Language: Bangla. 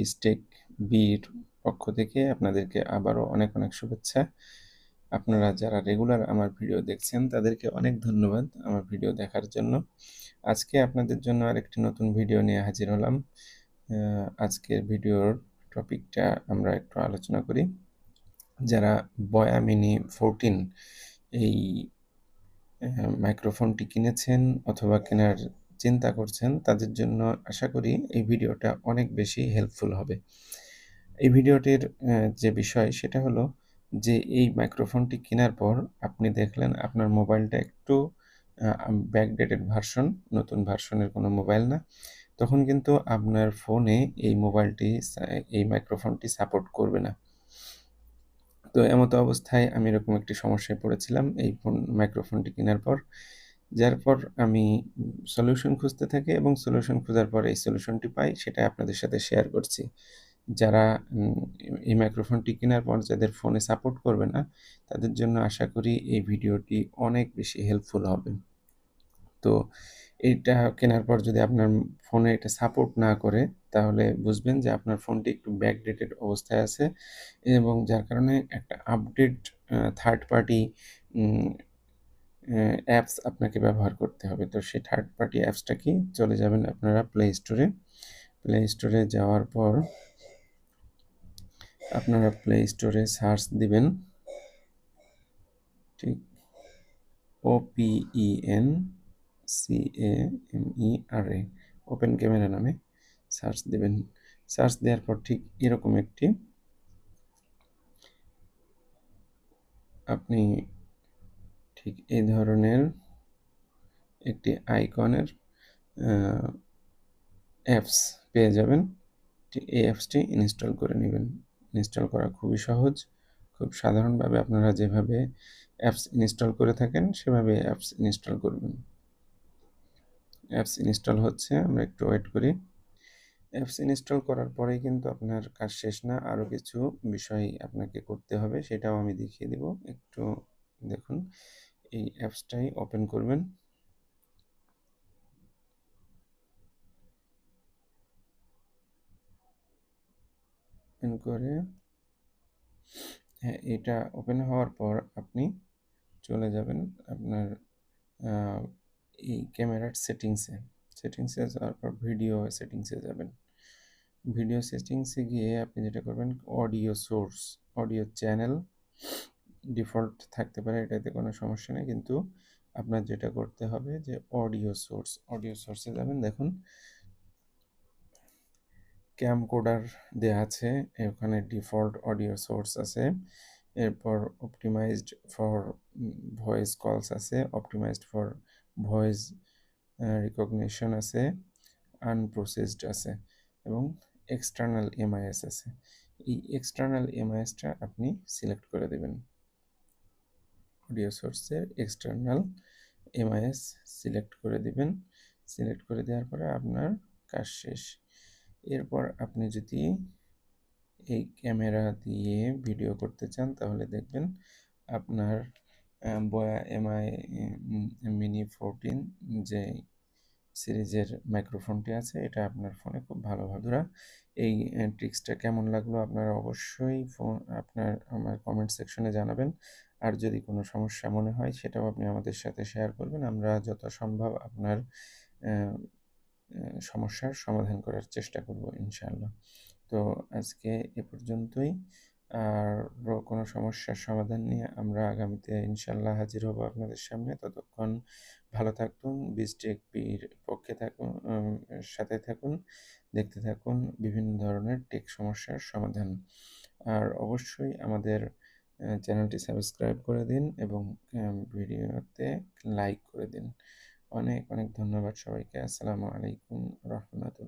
বিস্টেক বির পক্ষ থেকে আপনাদেরকে আবারও অনেক অনেক শুভেচ্ছা। আপনারা যারা রেগুলার আমার ভিডিও দেখছেন তাদেরকে অনেক ধন্যবাদ আমার ভিডিও দেখার জন্য। আজকে আপনাদের জন্য আরেকটি নতুন ভিডিও নিয়ে হাজির হলাম। আজকের ভিডিওর টপিকটা আমরা একটু আলোচনা করি। যারা বয়া মিনি 14 এই মাইক্রোফোনটি কিনেছেন অথবা কেনার চিন্তা করছেন তাদের জন্য আশা করি এই ভিডিওটা অনেক বেশি হেল্পফুল হবে। এই ভিডিওটির যে বিষয় সেটা হলো যে এই মাইক্রোফোনটি কেনার পর আপনি দেখলেন আপনার মোবাইলটা একটু ব্যাকডেটেড ভার্সন, নতুন ভার্সনের কোনো মোবাইল না। তখন কিন্তু আপনার ফোনে এই মাইক্রোফোনটি সাপোর্ট করবে না। তো এমতো অবস্থায় আমি এরকম একটি সমস্যায় পড়েছিলাম এই মাইক্রোফোনটি কেনার পর। যার পর আমি সলিউশন খুঁজতে থাকি এবং সলিউশন খোঁজার পর এই সলিউশনটি পাই, সেটাই আপনাদের সাথে শেয়ার করছি। যারা এই মাইক্রোফোনটি কেনার পর যাদের ফোনে সাপোর্ট করবে না, তাদের জন্য আশা করি এই ভিডিওটি অনেক বেশি হেল্পফুল হবে। তো এইটা কেনার পর যদি আপনার ফোনে এটা সাপোর্ট না করে, তাহলে বুঝবেন যে আপনার ফোনটি একটু ব্যাকডেটেড অবস্থায় আছে এবং যার কারণে একটা আপডেট থার্ড পার্টি অ্যাপস আপনাকে ব্যবহার করতে হবে। তো সেই থার্ড পার্টি অ্যাপসটা কি? চলে যাবেন আপনারা প্লে স্টোরে। প্লে স্টোরে যাওয়ার পর আপনারা প্লে স্টোরে সার্চ দিবেন, ঠিক OPENCAMERA, ওপেন ক্যামেরা নামে সার্চ দেবেন। সার্চ দেওয়ার পর ঠিক এরকম একটি আপনি ঠিক এই ধরনের একটি আইকনের অ্যাপস পেয়ে যাবেন। এই অ্যাপসটি ইনস্টল করে নেবেন। ইনস্টল করা খুবই সহজ, খুব সাধারণভাবে আপনারা যেভাবে অ্যাপস ইনস্টল করে থাকেন সেভাবে অ্যাপস ইনস্টল করবেন। অ্যাপস ইনস্টল হচ্ছে, আমরা একটু ওয়েট করি। অ্যাপস ইনস্টল করার পরেই কিন্তু আপনার কাজ শেষ না, আরও কিছু বিষয় আপনাকে করতে হবে, সেটাও আমি দেখিয়ে দিব। একটু দেখুন, এই অ্যাপসটাই ওপেন করবেন। ওপেন করে হ্যাঁ, এটা ওপেন হওয়ার পর আপনি চলে যাবেন আপনার এই ক্যামেরার সেটিংসে যাওয়ার পর ভিডিও সেটিংসে যাবেন। ভিডিও সেটিংসে গিয়ে আপনি যেটা করবেন, অডিও চ্যানেল ডিফল্ট থাকতে পারে, এটাতে কোনো সমস্যা নেই, কিন্তু আপনার যেটা করতে হবে যে অডিও সোর্সে যাবেন। দেখুন ক্যামকোডার দেয়া আছে, ওখানে ডিফল্ট অডিও সোর্স আছে, এরপর অপটিমাইজড ফর ভয়েস কলস আছে, অপটিমাইজড ফর ভয়েস রিকগনিশন আছে, আনপ্রসেসড আছে এবং এক্সটার্নাল এমআইএস আছে। এই এক্সটার্নাল এমআইএসটা আপনি সিলেক্ট করে দেবেন। অডিও সোর্সের এক্সটার্নাল এমআইএস সিলেক্ট করে দিবেন। সিলেক্ট করে দেওয়ার পরে আপনার কাজ শেষ। এরপর আপনি যদি এই ক্যামেরা দিয়ে ভিডিও করতে চান তাহলে দেখবেন আপনার বয়া এমআই মিনি 14 যে সিরিজের মাইক্রোফোনটি আছে, এটা আপনার ফোনে খুব ভালোভাবে ধরা। এই ট্রিক্সটা কেমন লাগলো আপনারা অবশ্যই আমার কমেন্ট সেকশনে জানাবেন। আর যদি কোনো সমস্যা মনে হয় সেটাও আপনি আমাদের সাথে শেয়ার করবেন। আমরা যথাসম্ভব আপনার সমস্যার সমাধান করার চেষ্টা করব ইনশাআল্লাহ। তো আজকে এ পর্যন্তই। আরও কোনো সমস্যার সমাধান নিয়ে আমরা আগামীতে ইনশাআল্লাহ হাজির হব আপনাদের সামনে। ততক্ষণ ভালো থাকুন, বিজটেক বির পক্ষে থাকুন, সাথে থাকুন, দেখতে থাকুন বিভিন্ন ধরনের টেক সমস্যার সমাধান। আর অবশ্যই আমাদের চ্যানেলটি সাবস্ক্রাইব করে দিন এবং ভিডিওতে লাইক করে দিন। অনেক অনেক ধন্যবাদ সবাইকে। আসসালামু আলাইকুম রহমতুল্লাহ।